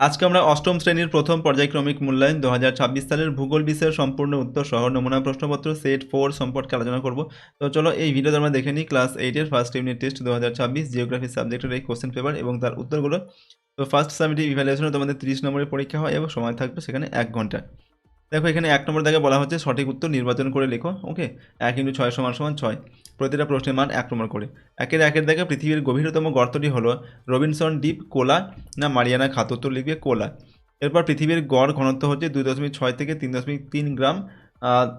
আজকে আমরা অষ্টম শ্রেণীর প্রথম পর্যায়ক্রমিক মূল্যায়ন 2026 সালের ভূগোল বিষয়ের সম্পূর্ণ উত্তর সহ নমুনা প্রশ্নপত্র সেট 4 সম্পর্কে আলোচনা করব। তো চলো এই ভিডিওতে আমরা দেখে নিই ক্লাস 8 এর ফার্স্ট ইউনিট টেস্ট 2026 জিওগ্রাফি সাবজেক্টের এই কোশ্চেন পেপার এবং তার উত্তরগুলো। তো ফার্স্ট সামেটিভ ইভ্যালুয়েশনে তোমাদের 30 নম্বরের পরীক্ষা হয় এবং সময় থাকবে সেখানে 1 ঘন্টা। দেখো এখানে 1 নম্বর দাগে বলা হচ্ছে সঠিক উত্তর নির্বাচন করে লেখো। ওকে, 1 × 6 = 6। প্রতিটা প্রশ্নের মান 1 নম্বর করে। একের দাগে পৃথিবীর গভীরতম গর্তটি হলো রবিনসন দ্বীপ, কোলা না মারিয়ানা খাত? উত্তর লিখবে কোলা। এরপর পৃথিবীর গড় ঘনত্ব হচ্ছে 2.6 থেকে 3.3 গ্রাম,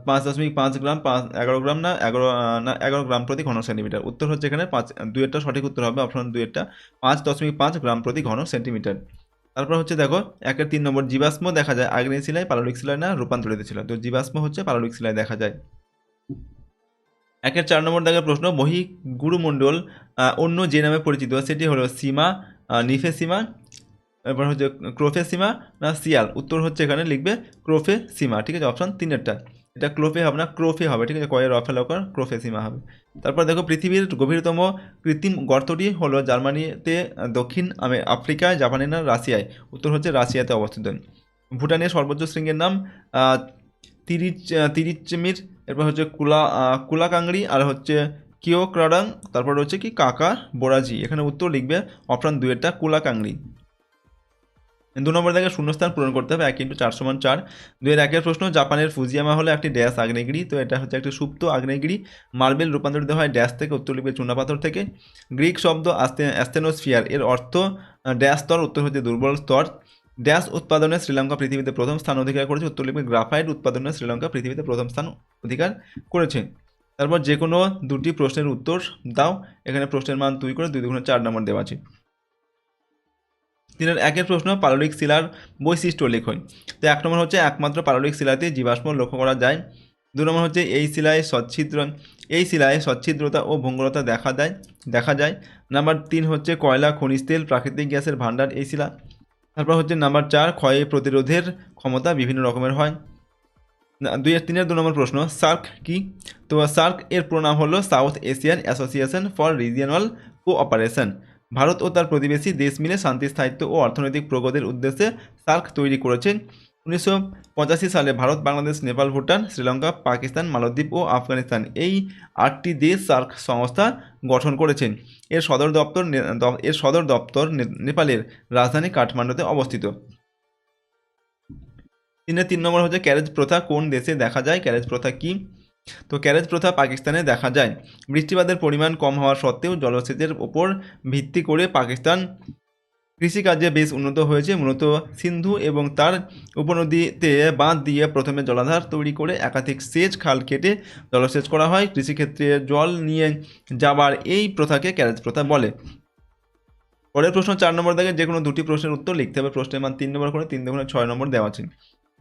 5.5 গ্রাম, 11 গ্রাম না 11 গ্রাম প্রতি ঘন সেন্টিমিটার। উত্তর হচ্ছে এখানে 5, 2 সঠিক উত্তর হবে অপশন 2 5.5 গ্রাম প্রতি ঘন সেন্টিমিটার। তারপর হচ্ছে দেখো 3 নম্বর, জীবাশ্ম দেখা যায় আগ্নেয় শিলায়, পাললিক শিলায় না রূপান্তরিত শিলায়? তো জীবাশ্ম হচ্ছে পাললিক শিলায় দেখা যায়। 4 নম্বর দাগের প্রশ্ন, গুরুমণ্ডল অন্য যে নামে পরিচিত সেটি হলো সীমা, নিফেসিমা, এরপর হচ্ছে ক্রোফেসিমা না সিয়াল? উত্তর হচ্ছে এখানে লিখবে ক্রোফেসিমা। ঠিক আছে, অপশন 3 এটা ক্লোফে হবে না, ক্রোফে হবে। ঠিক আছে, কয়ের রফে লকার ক্রোফেসিমা হবে। তারপর দেখো পৃথিবীর গভীরতম কৃত্রিম গর্তটি হলো জার্মানিতে, দক্ষিণ আফ্রিকায়, জাপানে না রাশিয়ায়? উত্তর হচ্ছে রাশিয়াতে অবস্থিত। ভুটানের সর্বোচ্চ শৃঙ্গের নাম তিরিচমির। এরপর হচ্ছে কুলাকাংড়ি আর হচ্ছে কিওক্রাডাং। তারপর হচ্ছে কি কাকা বোরাজি? এখানে উত্তর লিখবে অপশন 2 কুলাকাংড়ি। 2 নম্বর থেকে শূন্যস্থান পূরণ করতে হবে। 1 × 4 = 4। 2-1 প্রশ্ন, জাপানের ফুজিয়ামা হলো একটি ড্যাশ আগ্নেয়গিরি? তো এটা হচ্ছে একটি সুপ্ত আগ্নেয়গিরি। মার্বেল রূপান্তরিত হয় ড্যাশ থেকে? উত্তর লিখবে চুনাপাথর থেকে। গ্রিক শব্দ অ্যাস্থেনোস্ফিয়ার এর অর্থ ড্যাশ স্তর? উত্তর হচ্ছে দুর্বল স্তর। ড্যাশ উৎপাদনে শ্রীলঙ্কা পৃথিবীতে প্রথম স্থান অধিকার করেছে? উত্তর লিখবে গ্রাফাইট উৎপাদনে শ্রীলঙ্কা পৃথিবীতে প্রথম স্থান অধিকার করেছে। তারপর যে কোনো দুটি প্রশ্নের উত্তর দাও। এখানে প্রশ্নের মান 2 করে 2 × 4 নম্বর দেওয়া আছে। 3-1 প্রশ্ন, পাললিক শিলার বৈশিষ্ট্য লেখো। তো 1 নম্বর হচ্ছে একমাত্র পাললিক শিলাতে জীবাশ্ম লক্ষ্য করা যায়। 2 নম্বর হচ্ছে এই শিলায় সচ্ছিদ্রতা ও ভঙ্গুরতা দেখা যায়। নাম্বার 3 হচ্ছে কয়লা, খনিজ তেল, প্রাকৃতিক গ্যাসের ভাণ্ডার এই শিলা। তারপর হচ্ছে নাম্বার 4, ক্ষয় প্রতিরোধের ক্ষমতা বিভিন্ন রকমের হয়। 2 নম্বর প্রশ্ন, সার্ক কি? তো সার্ক এর পুরো নাম হলো South Asian Association for Regional Cooperation. Bharat ও তার প্রতিবেশী দেশ মিলে শান্তি, স্থায়িত্ব ও অর্থনৈতিক প্রগতির উদ্দেশ্যে সার্ক তৈরি করেছে। 1985 সালে ভারত, বাংলাদেশ, নেপাল, ভুটান, শ্রীলঙ্কা, পাকিস্তান, মালদ্বীপ ও আফগানিস্তান এই 8টি দেশ সার্ক সংস্থা গঠন করেছেন। এর সদর দপ্তর নেপালের রাজধানী কাঠমান্ডুতে অবস্থিত। 3 নম্বর হচ্ছে ক্যারেজ প্রথা কোন দেশে দেখা যায়? ক্যারেজ প্রথা কি? তো ক্যারেজ প্রথা পাকিস্তানে দেখা যায়। বৃষ্টিপাতের পরিমাণ কম হওয়া সত্ত্বেও জলসেচের ওপর ভিত্তি করে পাকিস্তান কৃষিকাজে বেশ উন্নত হয়েছে। মূলত সিন্ধু এবং তার উপনদীতে বাঁধ দিয়ে প্রথমে জলাধার তৈরি করে একাধিক সেচ খাল কেটে জলসেচ করা হয়। কৃষিক্ষেত্রে জল নিয়ে যাবার এই প্রথাকে ক্যারেজ প্রথা বলে। পরের প্রশ্ন 4 নম্বর দাগে যে কোনো দুটি প্রশ্নের উত্তর লিখতে হবে। প্রশ্নের মান 3 নম্বর করে, 3 × 6 নম্বর দেওয়া আছে।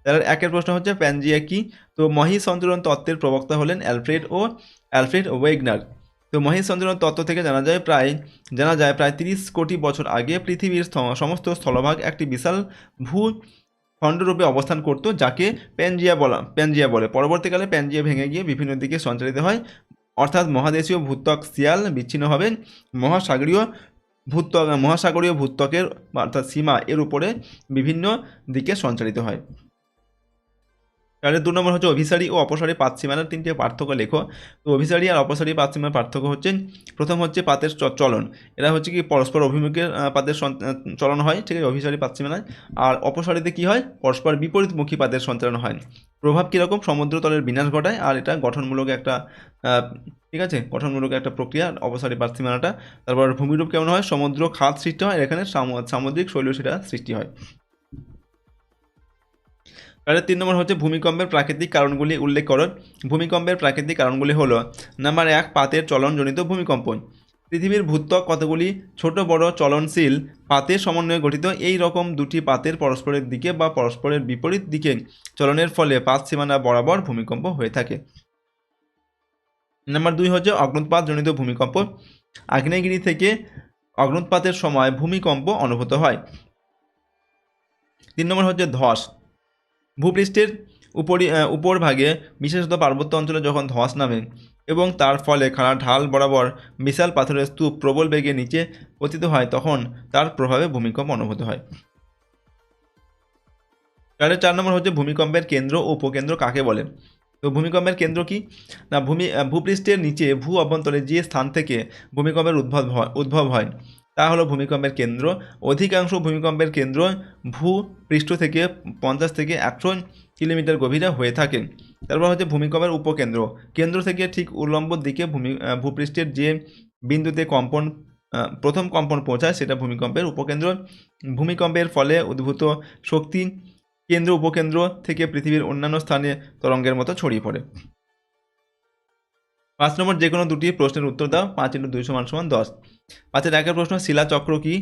তার 1 প্রশ্ন হচ্ছে প্যানজিয়া কি? তো মহিসঞ্চরণ তত্ত্বের প্রবক্তা হলেন অ্যালফ্রেড ওয়েগনার। তো মহিসঞ্চরণ তত্ত্ব থেকে জানা যায় প্রায় 30 কোটি বছর আগে পৃথিবীর সমস্ত স্থলভাগ একটি বিশাল ভূখণ্ডরূপে অবস্থান করত, যাকে প্যানজিয়া বলে। পরবর্তীকালে প্যানজিয়া ভেঙে গিয়ে বিভিন্ন দিকে সঞ্চালিত হয়, অর্থাৎ মহাদেশীয় ভূত্বক শিয়াল বিচ্ছিন্নভাবে মহাসাগরীয় ভূত্বকের অর্থাৎ সীমা এর উপরে বিভিন্ন দিকে সঞ্চালিত হয়। তাহলে 2 নম্বর হচ্ছে অভিসারী ও অপসারী পাতসীমানার 3টে পার্থক্য লেখো। তো অভিসারী আর অপসারী পাতসীমানার পার্থক্য হচ্ছে, প্রথম হচ্ছে পাতের চলন। এরা হচ্ছে কি পরস্পর অভিমুখে পাতের চলন হয়, ঠিক আছে, অভিসারী পাতসীমানায়। আর অপসারীতে কি হয়? পরস্পর বিপরীতমুখী পাতের সঞ্চালন হয়। প্রভাব কীরকম? সমুদ্রতলের বিনাশ ঘটায়, আর এটা গঠনমূলক একটা ঠিক আছে, গঠনমূলক একটা প্রক্রিয়া অপসারী পাতসীমানাটা। তারপর ভূমিরূপ কেমন হয়? সমুদ্র খাত সৃষ্টি হয়, এখানে সামুদ্রিক শৈলশিরা সৃষ্টি হয়। তাহলে 3 নম্বর হচ্ছে ভূমিকম্পের প্রাকৃতিক কারণগুলি উল্লেখ করো। ভূমিকম্পের প্রাকৃতিক কারণগুলি হলো, নাম্বার 1, পাতের চলনজনিত ভূমিকম্প। পৃথিবীর ভূত্বক কতগুলি ছোট বড় চলনশীল পাতের সমন্বয়ে গঠিত। এই রকম দুটি পাতের পরস্পরের দিকে বা পরস্পরের বিপরীত দিকে চলনের ফলে পাত সীমানা বরাবর ভূমিকম্প হয়ে থাকে। নাম্বার 2 হচ্ছে অগ্নুৎপাতজনিত ভূমিকম্প। আগ্নেয়গিরি থেকে অগ্নুৎপাতের সময় ভূমিকম্প অনুভূত হয়। 3 নম্বর হচ্ছে ধস। ভূপৃষ্ঠের উপরভাগে, বিশেষত পার্বত্য অঞ্চলে যখন ধস নামে এবং তার ফলে খাড়া ঢাল বরাবর বিশাল পাথরের স্তূপ প্রবল বেগে নিচে পতিত হয়, তখন তার প্রভাবে ভূমিকম্প অনুভূত হয়। তাহলে 4 নম্বর হচ্ছে ভূমিকম্পের কেন্দ্র ও উপকেন্দ্র কাকে বলে। তো ভূমিকম্পের কেন্দ্র কি না, ভূপৃষ্ঠের নিচে ভূ অভ্যন্তরে যে স্থান থেকে ভূমিকম্পের উদ্ভব হয় তা হলো ভূমিকম্পের কেন্দ্র। অধিকাংশ ভূমিকম্পের কেন্দ্র ভূপৃষ্ঠ থেকে 50 থেকে 100 কিলোমিটার গভীরে হয়ে থাকে। তারপর হচ্ছে ভূমিকম্পের উপকেন্দ্র, কেন্দ্র থেকে ঠিক উল্লম্ব দিকে ভূপৃষ্ঠের যে বিন্দুতে প্রথম কম্পন পৌঁছায় সেটা ভূমিকম্পের উপকেন্দ্র। ভূমিকম্পের ফলে উদ্ভূত শক্তি কেন্দ্র উপকেন্দ্র থেকে পৃথিবীর অন্যান্য স্থানে তরঙ্গের মতো ছড়িয়ে পড়ে। 5 নম্বর যে কোনো দুটি প্রশ্নের উত্তর দাও। 5 × 2 = 10। 5-এর একের প্রশ্ন, শিলাচক্র কি?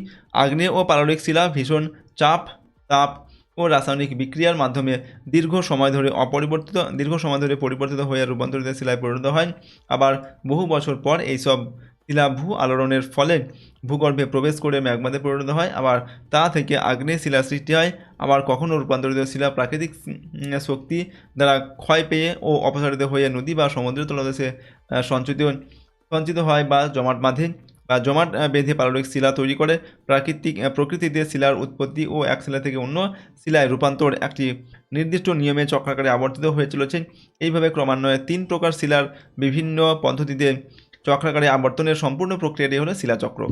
আগ্নেয় ও পাললিক শিলা ভীষণ চাপ, তাপ ও রাসায়নিক বিক্রিয়ার মাধ্যমে দীর্ঘ সময় ধরে পরিবর্তিত হয়ে রূপান্তরিত শিলায় পরিণত হয়। আবার বহু বছর পর এইসব শিলা ভূ আলোড়নের ফলে ভূগর্ভে প্রবেশ করে ম্যাগমাতে পরিণত হয়। আবার তা থেকে আগ্নেয় শিলা সৃষ্টি হয়। আবার কখনো রূপান্তরিত শিলা প্রাকৃতিক শক্তি দ্বারা ক্ষয় পেয়ে ও অপসারিত হয়ে নদী বা সমুদ্রের তলদেশে সঞ্চিত হয় বা জমাট বেঁধে পাললিক শিলা তৈরি করে। প্রকৃতিতে শিলার উৎপত্তি ও এক শিলা থেকে অন্য শিলায় রূপান্তর একটি নির্দিষ্ট নিয়মে চক্রাকারে আবর্তিত হয়ে চলেছে। এইভাবে ক্রমান্বয়ে 3 প্রকার শিলার বিভিন্ন পদ্ধতিতে চক্রাকারে আবর্তনের সম্পূর্ণ প্রক্রিয়াটি হলো শিলাচক্র।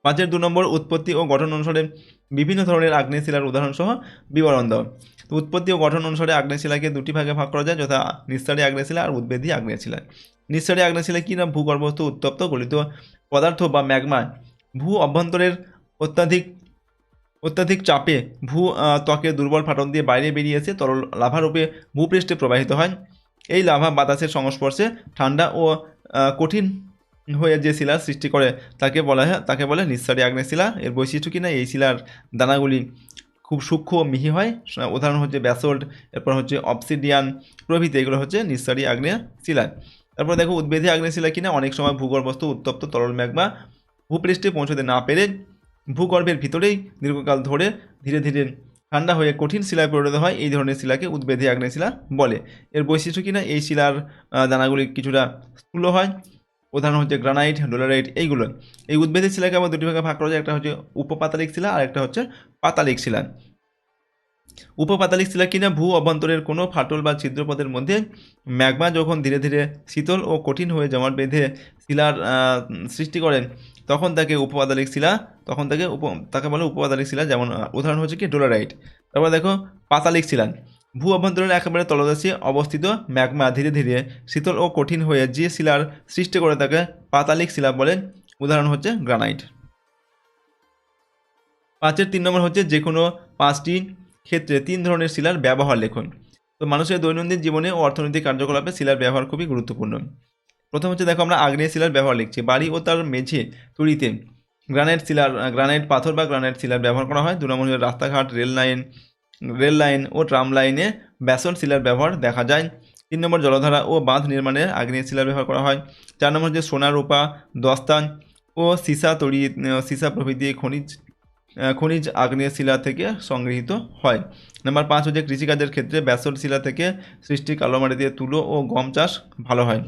5-এর 2 নম্বর, উৎপত্তি ও গঠন অনুসারে বিভিন্ন ধরনের আগ্নেয় শিলার উদাহরণ সহ বিবরণ দাও। তো উৎপত্তি ও গঠন অনুসারে আগ্নেয় শিলাকে দুটি ভাগে ভাগ করা যায়, যথা নিঃসারী আগ্নেয় শিলা আর উদ্বেধী আগ্নেয় শিলা। নিঃসারী আগ্নেয় শিলা কি না, ভূগর্ভস্থ উত্তপ্ত গলিত পদার্থ বা ম্যাগমা ভূ অভ্যন্তরের অত্যাধিক চাপে ত্বকের দুর্বল ফাটল দিয়ে বাইরে বেরিয়ে এসে তরল লাভারূপে ভূপৃষ্ঠে প্রবাহিত হয়। এই লাভা বাতাসের সংস্পর্শে ঠান্ডা ও কঠিন হয়ে যে শিলার সৃষ্টি করে তাকে বলে নিঃসারী আগ্নেয় শিলা। এর বৈশিষ্ট্য কিনা, এই শিলার দানাগুলি খুব সূক্ষ্ম ও মিহি হয়। উদাহরণ হচ্ছে ব্যাসল্ট, এরপর হচ্ছে অবসিডিয়ান প্রভৃতি, এগুলো হচ্ছে নিঃসারী আগ্নেয় শিলা। তারপর দেখো উদ্বেধী আগ্নেয় শিলা কিনা, অনেক সময় ভূগর্ভস্থ উত্তপ্ত তরল ম্যাগমা ভূপৃষ্ঠে পৌঁছতে না পেরে ভূগর্ভের ভিতরেই দীর্ঘকাল ধরে ধীরে ধীরে ঠান্ডা হয়ে কঠিন শিলায় পরিণত হয়। এই ধরনের শিলাকে উদ্বেধী আগ্নেয় শিলা বলে। এর বৈশিষ্ট্য কিনা, এই শিলার দানাগুলি কিছুটা স্থূল হয়। উদাহরণ হচ্ছে গ্রানাইট, ডোলারাইট, এইগুলো। এই উদ্বেধী শিলাকে আবার দুটি ভাগে ভাগ করা যায়, একটা হচ্ছে উপপাতালিক শিলা আর একটা হচ্ছে পাতালিক শিলা। উপপাতালিক শিলা কিনা ভূ অভ্যন্তরের কোনো ফাটল বা ছিদ্রপথের মধ্যে ম্যাগমা যখন ধীরে ধীরে শীতল ও কঠিন হয়ে জমাট বেঁধে শিলার সৃষ্টি করেন তখন তাকে বলে উপপাতালিক শিলা। যেমন উদাহরণ হচ্ছে কি ডোলারাইট। তারপর দেখো পাতালিক শিলা, ভূ অভ্যন্তরের একেবারে তলদেশে অবস্থিত ম্যাগমা ধীরে ধীরে শীতল ও কঠিন হয়ে যে শিলার সৃষ্টি করে তাকে পাতালিক শিলা বলেন। উদাহরণ হচ্ছে গ্রানাইট। 5-এর 3 নম্বর হচ্ছে যে কোনো 5টি ক্ষেত্রে 3 ধরনের শিলার ব্যবহার লেখন। তো মানুষের দৈনন্দিন জীবনে ও অর্থনৈতিক কার্যকলাপে শিলার ব্যবহার খুবই গুরুত্বপূর্ণ। প্রথম হচ্ছে দেখো আমরা আগ্নেয় শিলার ব্যবহার লিখছি। বাড়ি ও তার মেঝে তৈরিতে গ্রানাইট পাথর বা গ্রানাইট শিলার ব্যবহার করা হয়। 2 নম্বর হচ্ছে রাস্তাঘাট, রেল লাইন ও ট্রাম লাইনে ব্যাসল্ট শিলার ব্যবহার দেখা যায়। 3 নম্বর জলধারা ও বাঁধ নির্মাণে আগ্নেয় শিলার ব্যবহার করা হয়। 4 নম্বর হচ্ছে সোনা, রূপা, দস্তান ও সীসা প্রভৃতি খনিজ আগ্নেয় শিলা থেকে সংগৃহীত হয়। নাম্বার 5 হচ্ছে কৃষিকাজের ক্ষেত্রে ব্যাসল্ট শিলা থেকে সৃষ্টি কালো মাটিতে তুলো ও গম চাষ ভালো হয়।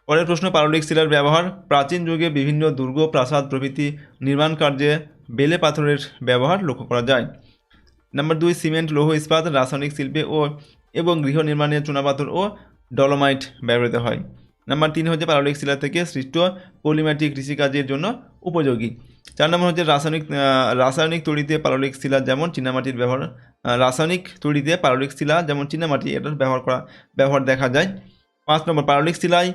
পরের প্রশ্ন, পাললিক শিলার ব্যবহার। প্রাচীন যুগে বিভিন্ন দুর্গ, প্রাসাদ প্রভৃতি নির্মাণ কার্যে বেলে পাথরের ব্যবহার লক্ষ্য করা যায়। নাম্বার 2, সিমেন্ট, লৌহ ইস্পাত, রাসায়নিক শিল্পে এবং গৃহ নির্মাণে চুনাপাথর ও ডলোমাইট ব্যবহৃত হয়। নাম্বার 3 হচ্ছে পাললিক শিলা থেকে সৃষ্ট পলিমাটি কৃষিকাজের জন্য উপযোগী। 4 নম্বর হচ্ছে রাসায়নিক তৈরিতে পাললিক শিলা যেমন চীনামাটির ব্যবহার এটার ব্যবহার দেখা যায়। 5 নম্বর, পাললিক শিলায়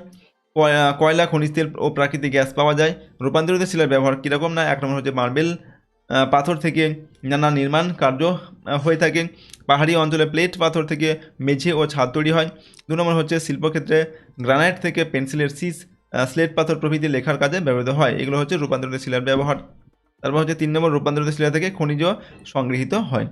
কয়লা, খনিজ তেল ও প্রাকৃতিক গ্যাস পাওয়া যায়। রূপান্তরিত শিলার ব্যবহার কীরকম না, 1 নম্বর হচ্ছে মার্বেল পাথর থেকে নানা নির্মাণ কার্য হয়ে থাকে। পাহাড়ি অঞ্চলে প্লেট পাথর থেকে মেঝে ও ছাদ তৈরি হয়। 2 নম্বর হচ্ছে শিল্পক্ষেত্রে গ্রানাইট থেকে পেন্সিলের স্লেট পাথর প্রভৃতি লেখার কাজে ব্যবহৃত হয়। এগুলো হচ্ছে রূপান্তরিত শিলার ব্যবহার। তারপর হচ্ছে 3 নম্বর, রূপান্তরিত শিলা থেকে খনিজ সংগৃহীত হয়।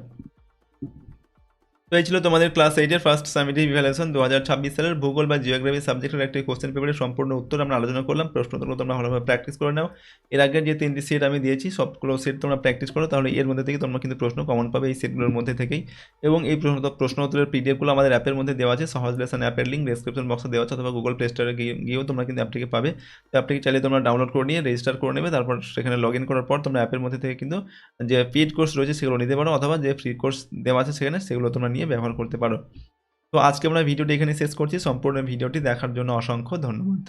তো এই ছিল তোমাদের ক্লাস 8-এর ফার্স্ট সামিটিভ ইভ্যালুয়েশন 2026 সালের ভূগোল বা জিওগ্রাফি সাবজেক্টের একটি কোশ্চেন পেপারের সম্পূর্ণ উত্তর আমরা আলোচনা করলাম। প্রশ্নগুলো তোমরা ভালোভাবে প্র্যাকটিস করে নাও। এর আগে যে 3টি সেট আমি দিয়েছি সবগুলো সেট তোমরা প্র্যাকটিস করো, তাহলে এর মধ্যে থেকে তোমরা কিন্তু প্রশ্ন কমন পাবে এই সেটগুলোর মধ্যে থেকেই। এবং এই প্রশ্ন উত্তরের পিডিএফগুলো আমাদের অ্যাপের মধ্যে দেওয়া আছে, সহজ লেসন অ্যাপের লিঙ্ক ডেসক্রিপশন বক্সে দেওয়া আছে, অথবা গুগল প্লে স্টোরে গিয়েও তোমরা কিন্তু অ্যাপটিকে পাবে। তো অ্যাপটিকে চাইলে তোমরা ডাউনলোড করে নিয়ে রেজিস্টার করে নেবে, তারপর সেখানে লগ ইন করার পর তোমরা অ্যাপের মধ্যে থেকে কিন্তু যে পেইড কোর্স রয়েছে সেগুলো নিতে পারো, অথবা যে ফ্রি কোর্স দেওয়া আছে সেখানে সেগুলো তোমরা নিয়ে ব্যবহার করতে পারো। তো আজকে আমরা ভিডিওটি এখানে শেষ করছি। সম্পূর্ণ ভিডিওটি দেখার জন্য অসংখ্য ধন্যবাদ।